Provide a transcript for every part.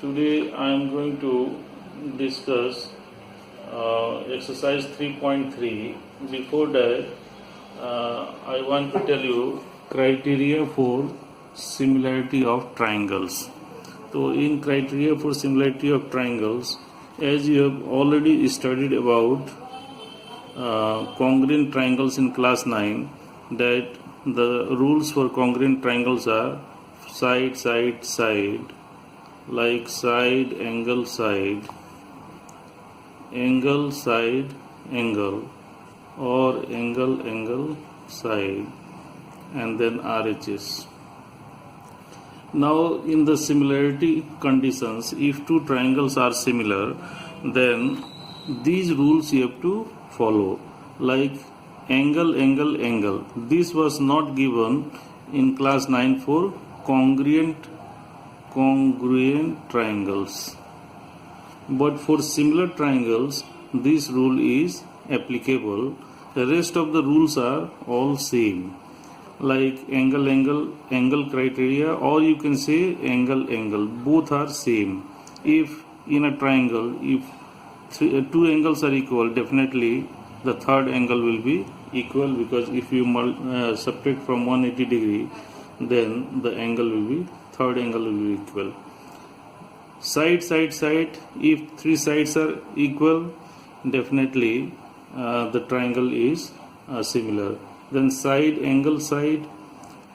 Today I am going to discuss exercise 3.3. Before that, I want to tell you criteria for similarity of triangles. So in criteria for similarity of triangles, as you have already studied about congruent triangles in class 9, that the rules for congruent triangles are side, side, side, like side, angle, side, angle, side, angle, or angle, angle, side, and then RHS. Now in the similarity conditions, if two triangles are similar, then these rules you have to follow, like angle, angle, angle. This was not given in class 9 for congruent triangles, but for similar triangles this rule is applicable. The rest of the rules are all same, like angle, angle, angle criteria, or you can say angle, angle, both are same. If in a triangle, if two angles are equal, definitely the third angle will be equal, because if you subtract from 180 degree, then the angle will be, third angle will be equal. Side, side, side, if three sides are equal, definitely the triangle is similar. Then side, angle, side,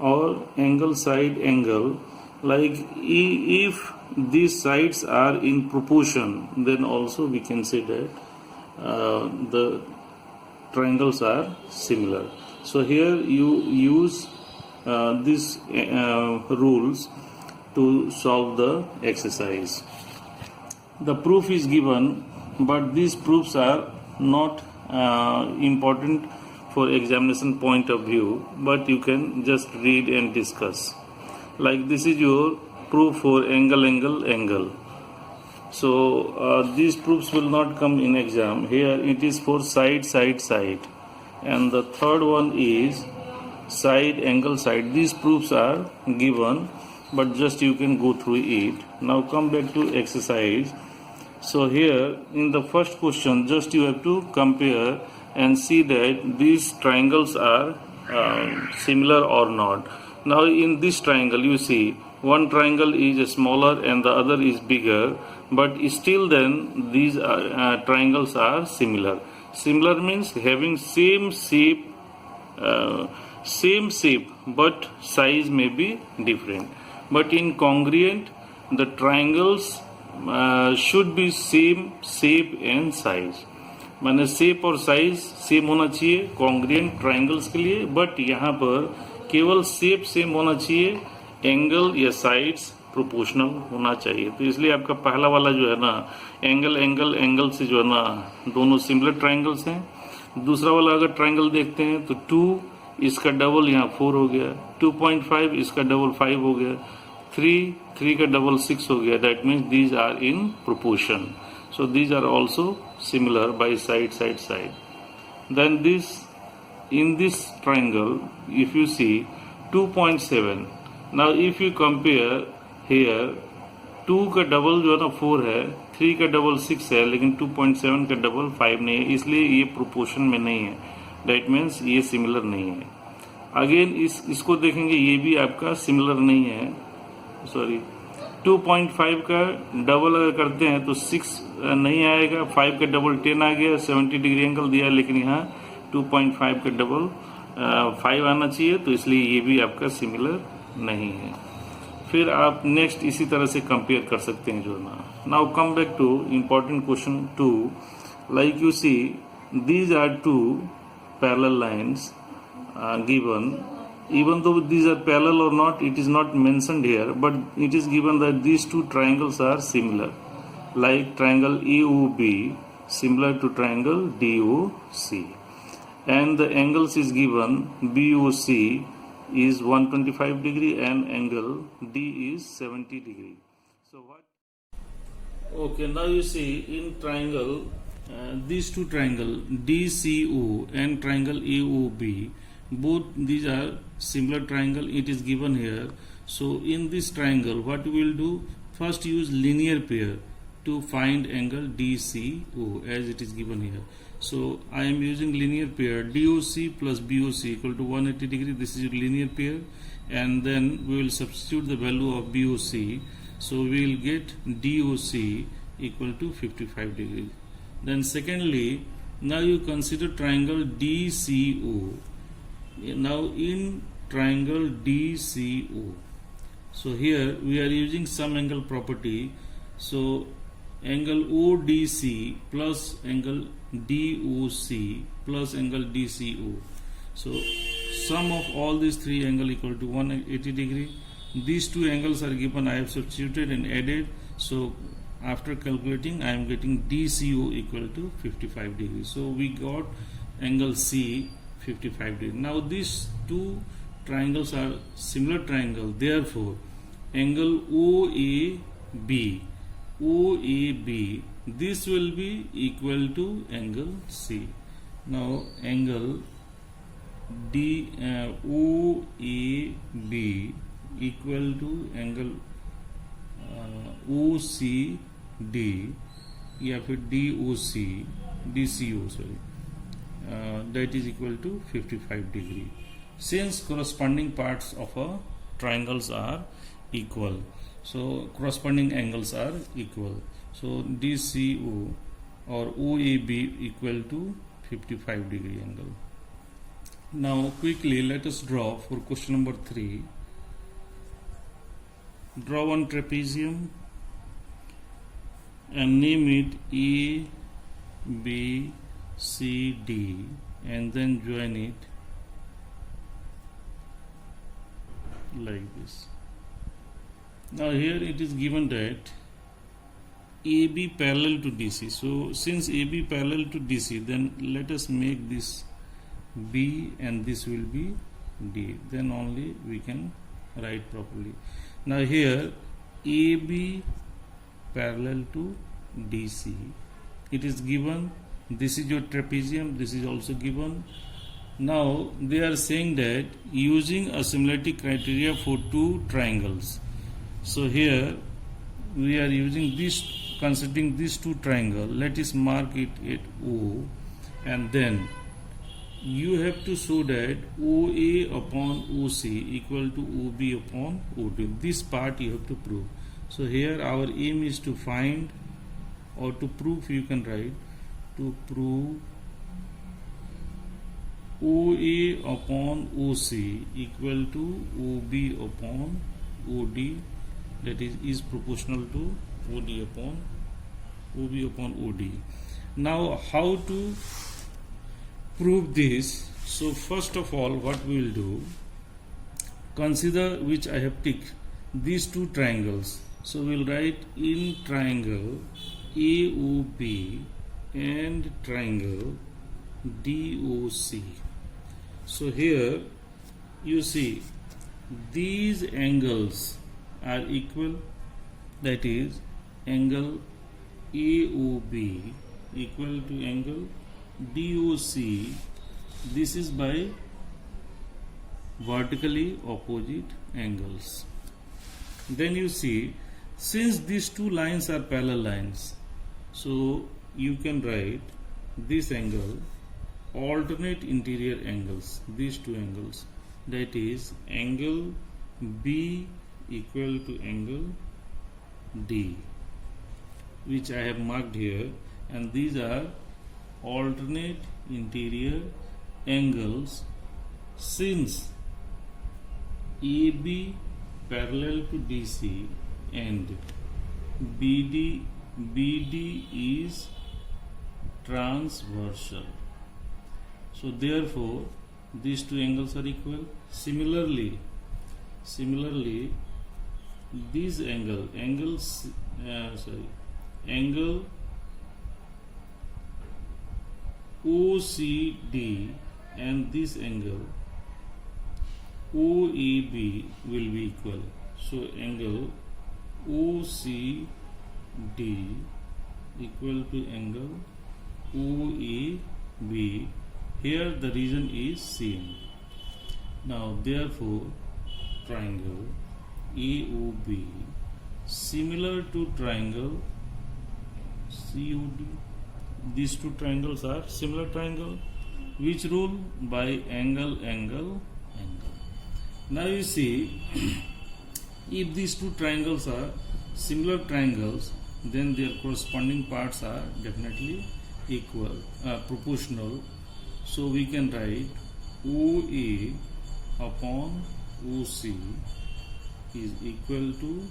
or angle, side, angle, like if these sides are in proportion, then also we can say that the triangles are similar. So here you use these rules to solve the exercise. The proof is given, but these proofs are not important for examination point of view, but you can just read and discuss. Like this is your proof for angle, angle, angle. So these proofs will not come in exam. Here it is for side, side, side, and the third one is side, angle, side. These proofs are given, but just you can go through it. Now come back to exercise. So here in the first question, just you have to compare and see that these triangles are similar or not. Now in this triangle you see one triangle is smaller and the other is bigger, but still then these triangles are similar. Similar means having same shape, but size may be different. But in congruent, the triangles should be same shape and size. माने shape और size same होना चाहिए congruent triangles के लिए, but यहाँ पर केवल shape same होना चाहिए, एंगल या साइड्स प्रोपोर्शनल होना चाहिए. तो इसलिए आपका पहला वाला जो है ना, एंगल, एंगल, एंगल से जो है ना दोनों सिमिलर ट्रायंगल्स हैं. दूसरा वाला अगर ट्रायंगल देखते हैं तो 2 इसका डबल यहाँ 4 हो गया, 2.5 इसका डबल 5 हो गया, 3 का डबल 6 हो गया. That means these are in proportion. So these are also similar by side, side, side. Then this, in this triangle, if you see 2.7. Now if you compare here, 2 का डबल जो है ना 4 है, 3 का डबल 6 है, लेकिन 2.7 का डबल 5 नहीं है, इसलिए ये प्रोपोर्शन में नहीं है. That means ये सिमिलर नहीं है. अगेन इसको देखेंगे, ये भी आपका सिमिलर नहीं है. सॉरी, 2.5 का डबल अगर करते हैं तो 6 नहीं आएगा, 5 का डबल 10 आ गया, 70 डिग्री एंगल दिया, लेकिन यहाँ 2.5 का डबल 5 आना चाहिए, तो इसलिए ये भी आपका सिमिलर नहीं है. फिर आप नेक्स्ट इसी तरह से कंपेयर कर सकते हैं जो ना. Now come back to important question 2. Like you see these are 2 parallel lines given. Even though these are parallel or not, it is not mentioned here, but it is given that these two triangles are similar, like triangle AOB similar to triangle DOC, and the angles is given BOC is 125 degree and angle D is 70 degree. So what? Okay, now you see in triangle these two triangle DCO and triangle AOB, both these are similar triangle, it is given here. So in this triangle what we will do, First use linear pair to find angle DCO as it is given here. So I am using linear pair DOC plus BOC equal to 180 degree. This is your linear pair, and then we will substitute the value of BOC. So we will get DOC equal to 55 degrees. Then secondly, now you consider triangle DCO. Now in triangle DCO, so here we are using sum angle property. So angle ODC plus angle DOC plus angle DCO. So sum of all these three angle equal to 180 degree. These two angles are given. I have substituted and added. So after calculating, I am getting DCO equal to 55 degrees. So we got angle C 55 degrees. Now these two triangles are similar triangle. Therefore, angle OAB, this will be equal to angle C. Now angle OAB equal to angle OCD या फिर DCO sorry, that is equal to 55 degree. Since corresponding parts of a triangles are equal, so corresponding angles are equal. So DCO or OAB equal to 55 degree angle. Now quickly let us draw for question number 3. Draw one trapezium and name it A, B, C, D, and then join it like this. Now here it is given that AB parallel to DC. So since AB parallel to DC, then let us make this B and this will be D. Then only we can write properly. Now here AB parallel to DC, it is given. This is your trapezium, this is also given. Now they are saying that using a similarity criteria for two triangles. So here we are using this, considering these two triangles. Let us mark it at O, and then you have to show that OA upon OC equal to OB upon OD. This part you have to prove. So here our aim is to find, or to prove, you can write, to prove OA upon OC equal to OB upon OD, that is proportional to OD upon OB upon OD. Now how to prove this? So first of all, what we will do, consider which I have ticked these two triangles. So we will write in triangle AOB and triangle DOC. So here you see these angles are equal, that is angle AOB equal to angle DOC. This is by vertically opposite angles. Then you see, since these two lines are parallel lines, so you can write this angle alternate interior angles, these two angles, that is angle B equal to angle D, which I have marked here, and these are alternate interior angles since AB parallel to DC and BD is transversal. So therefore these two angles are equal. Similarly this angle OCD and this angle OAB will be equal. So angle OCD equal to angle OAB. Here the region is same. Now therefore triangle AOB similar to triangle COD. These two triangles are similar triangle. Which rule? By angle, angle, angle. Now you see, if these two triangles are similar triangles, then their corresponding parts are definitely equal, proportional. So we can write OA upon OC is equal to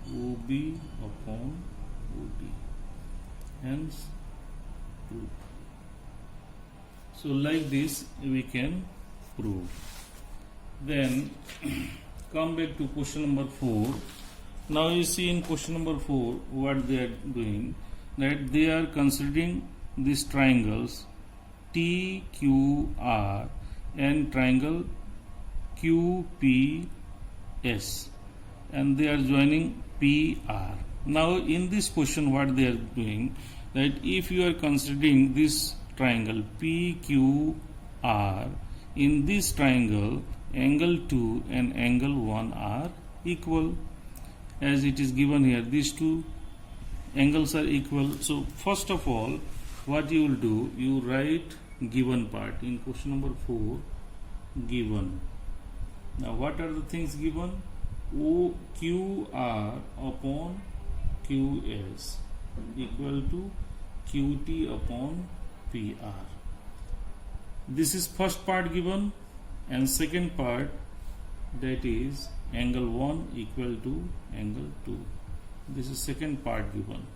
OB upon OD. Hence, proof. So like this we can prove. Then come back to question number 4. Now you see in question number 4 what they are doing, that they are considering these triangles TQR and triangle QPS, and they are joining PR. Now in this question what they are doing, that if you are considering this triangle PQR, in this triangle angle 2 and angle 1 are equal, as it is given here. These two angles are equal. So first of all, what you will do, you write given part in question number 4, given. Now what are the things given? OQR upon QS equal to QT upon PR. This is first part given, and second part, that is angle 1 equal to angle 2. This is second part given.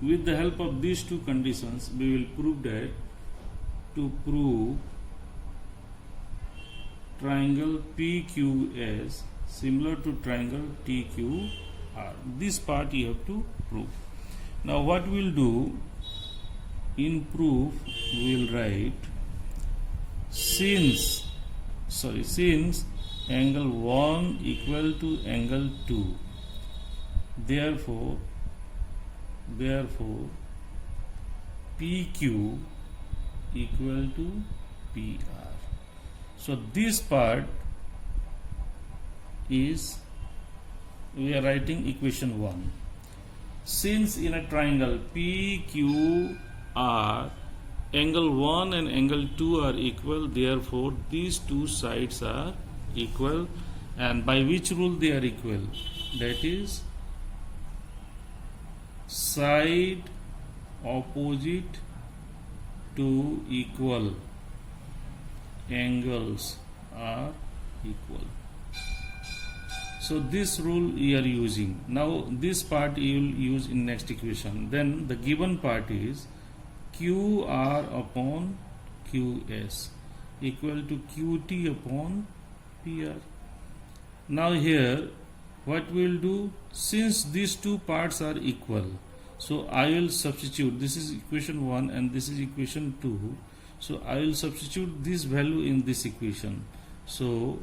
With the help of these two conditions, we will prove that to prove triangle PQS similar to triangle TQR. This part you have to prove. Now what we will do, in proof we will write since angle 1 equal to angle 2, therefore PQ equal to PR. So this part is, we are writing equation 1. Since in a triangle PQR angle 1 and angle 2 are equal, therefore these two sides are equal. And by which rule they are equal? That is, side opposite to equal angles are equal. So this rule we are using. Now this part you will use in next equation. Then the given part is QR upon QS equal to QT upon PR. Now here what we will do, since these two parts are equal, so I will substitute, this is equation 1 and this is equation 2, so I will substitute this value in this equation. So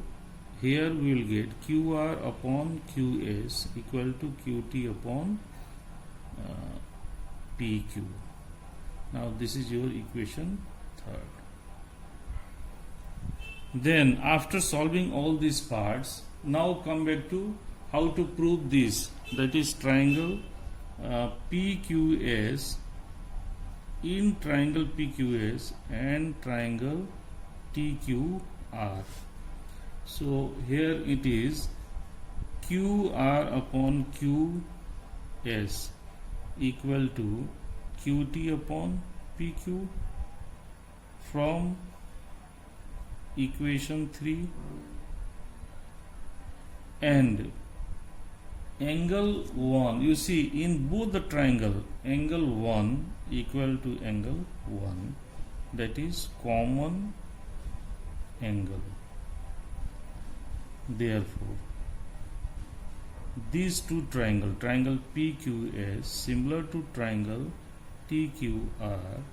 here we will get QR upon QS equal to QT upon PQ. Now this is your equation 3rd. Then after solving all these parts, now come back to how to prove this, that is triangle PQS in triangle PQS and triangle TQR. So here it is QR upon QS equal to QT upon PQ from equation 3, and angle 1, you see in both the triangle angle 1 equal to angle 1, that is common angle. Therefore these two triangle PQS similar to triangle TQR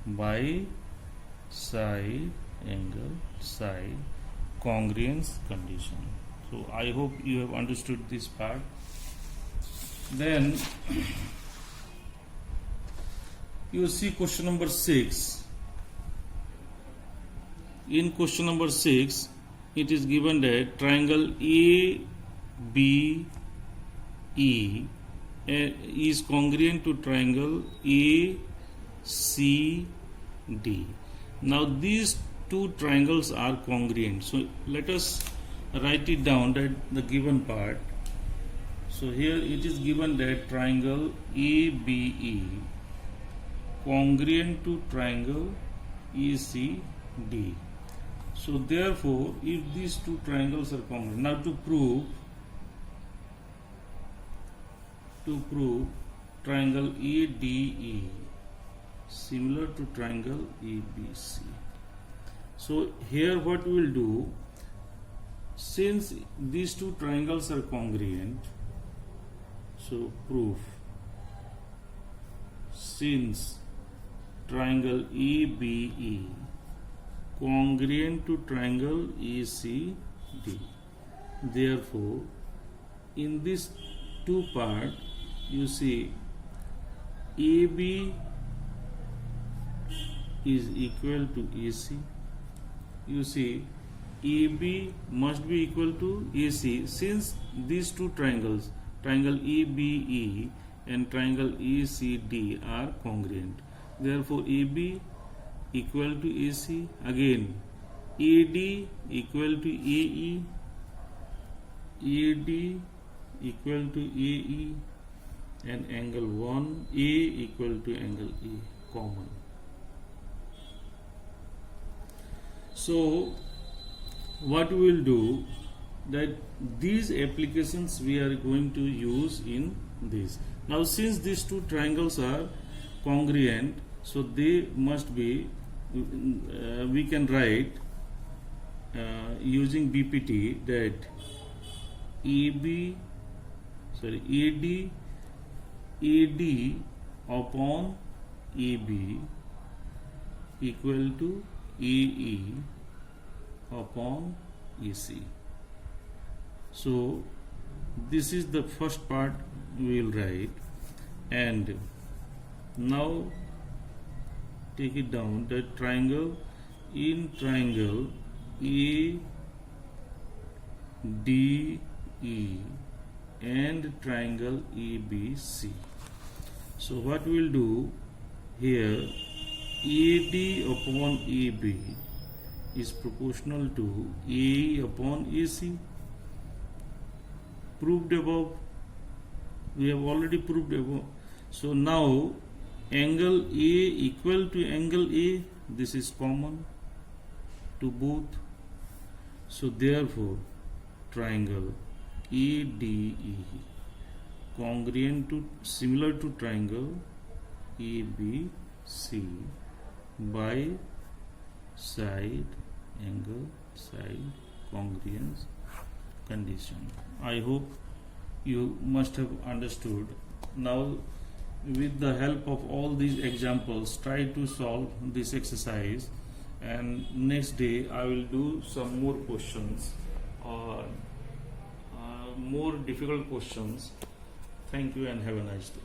by side angle side congruence condition. So I hope you have understood this part. Then you see question number 6. In question number 6 it is given that triangle ABCD E is congruent to triangle ACD. Now these two triangles are congruent. So let us write it down, that the given part. So here it is given that triangle ABE congruent to triangle ECD. So therefore, if these two triangles are congruent, now to prove triangle ADE similar to triangle ABC. So here what we will do, since these two triangles are congruent, so proof, since triangle ABE congruent to triangle ECD, therefore in this two part you see AB is equal to AC. You see AB must be equal to AC, since these two triangles, triangle ABE and triangle ECD are congruent. Therefore AB equal to AC. Again AD equal to AE, AD equal to AE, and angle 1A equal to angle A common. So what we will do, that these applications we are going to use in this. Now since these two triangles are congruent, so they must be, we can write using BPT that AD upon AB equal to AE upon AC. So this is the first part we will write, and now take it down, that triangle, in triangle ADE and triangle ABC. So what we will do here, AD upon AB is proportional to AE upon AC. Proved above, we have already proved above. So now angle A equal to angle A, this is common to both. So therefore triangle ADE congruent to, similar to triangle ABC by side angle side congruence condition. I hope you must have understood. Now with the help of all these examples, try to solve this exercise, and next day I will do some more questions, more difficult questions. Thank you and have a nice day.